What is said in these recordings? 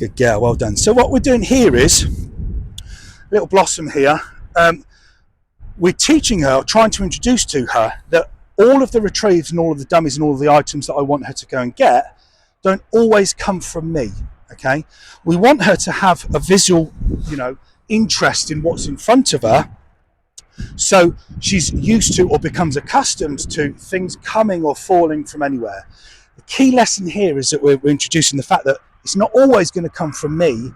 Good girl, well done. So what we're doing here is, little Blossom here, we're teaching her, trying to introduce to her that all of the retrieves and all of the dummies and all of the items that I want her to go and get don't always come from me, okay? We want her to have a visual, interest in what's in front of her, so she's used to or becomes accustomed to things coming or falling from anywhere. The key lesson here is that we're introducing the fact that it's not always going to come from me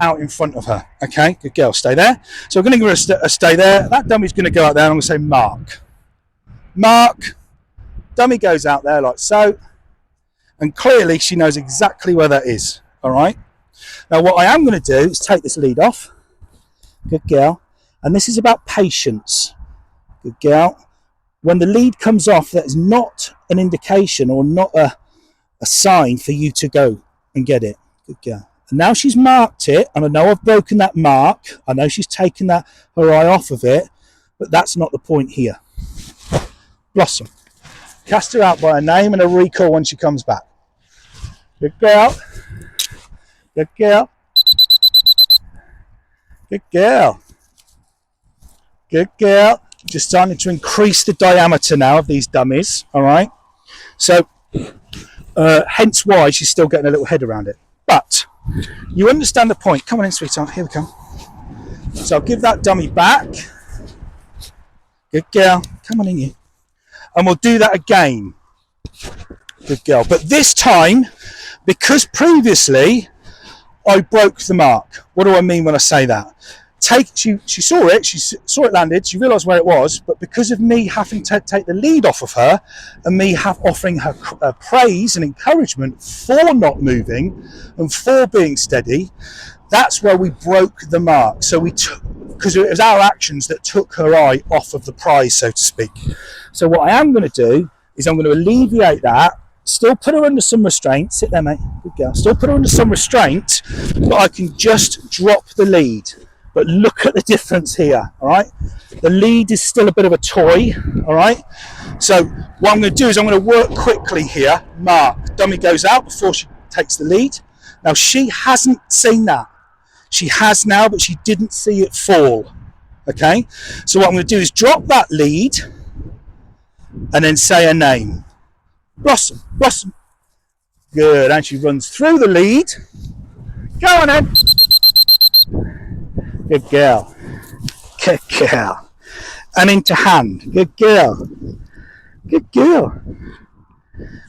out in front of her. Okay, good girl, stay there. So we're going to give her a stay there. That dummy's going to go out there and I'm going to say mark. Mark. Dummy goes out there like so. And clearly she knows exactly where that is. All right. Now what I am going to do is take this lead off. Good girl. And this is about patience. Good girl. When the lead comes off, that is not an indication or not a sign for you to go and get it. Good girl. And now she's marked it, and I know I've broken that mark. I know she's taken her eye off of it, but that's not the point here. Blossom. Cast her out by her name and a recall when she comes back. Good girl. Good girl. Good girl. Good girl. Just starting to increase the diameter now of these dummies, all right? So, hence why she's still getting a little head around it. But you understand the point. Come on in, sweetheart. Here we come. So I'll give that dummy back. Good girl. Come on in you. And we'll do that again. Good girl. But this time, because previously I broke the mark. What do I mean when I say that? She saw it landed, she realised where it was, but because of me having to take the lead off of her and me offering her praise and encouragement for not moving and for being steady, that's where we broke the mark. So because it was our actions that took her eye off of the prize, so to speak. So what I am going to do is I'm going to alleviate that, still put her under some restraint. Sit there, mate. Good girl. Still put her under some restraint, but I can just drop the lead. But look at the difference here, all right? The lead is still a bit of a toy, all right? So what I'm going to do is I'm going to work quickly here. Mark. Dummy goes out before she takes the lead. Now, she hasn't seen that. She has now, but she didn't see it fall, okay? So what I'm going to do is drop that lead and then say her name. Blossom, Blossom. Good, and she runs through the lead. Go on then. Good girl. Good girl. And into hand. Good girl. Good girl.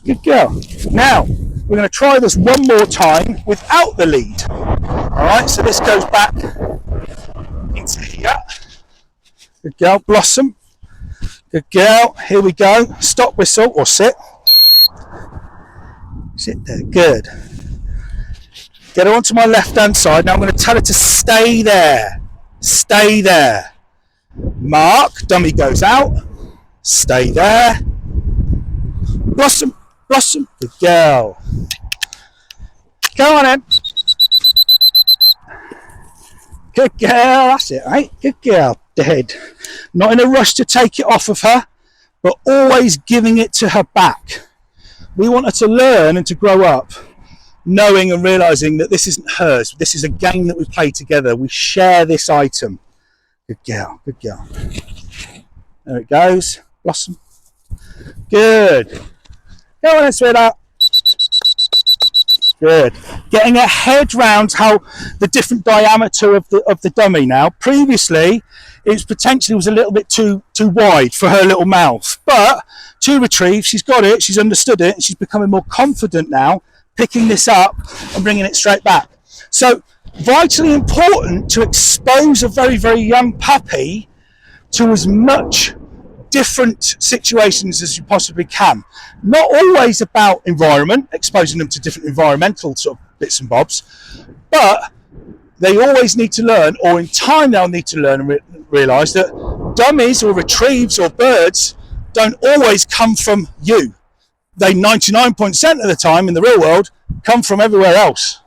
Good girl. Now, we're going to try this one more time without the lead. Alright, so this goes back into here. Good girl. Blossom. Good girl. Here we go. Stop, whistle, or sit. Sit there. Good. Get her onto my left-hand side. Now I'm going to tell her to stay there. Stay there. Mark. Dummy goes out. Stay there. Blossom. Blossom. Good girl. Go on then. Good girl. That's it, right? Good girl. Dead. Not in a rush to take it off of her, but always giving it to her back. We want her to learn and to grow up knowing and realising that this isn't hers. This is a game that we play together. We share this item. Good girl, good girl. There it goes. Blossom. Good. Go on then, sweetheart. Good. Getting her head round how the different diameter of the dummy now. Previously, it potentially was a little bit too wide for her little mouth. But to retrieve, she's got it, she's understood it, and she's becoming more confident now, picking this up and bringing it straight back. So vitally important to expose a very, very young puppy to as much different situations as you possibly can. Not always about environment, exposing them to different environmental sort of bits and bobs, but they always need to learn, or in time they'll need to learn and realise that dummies or retrieves or birds don't always come from you. They 99% of the time in the real world come from everywhere else.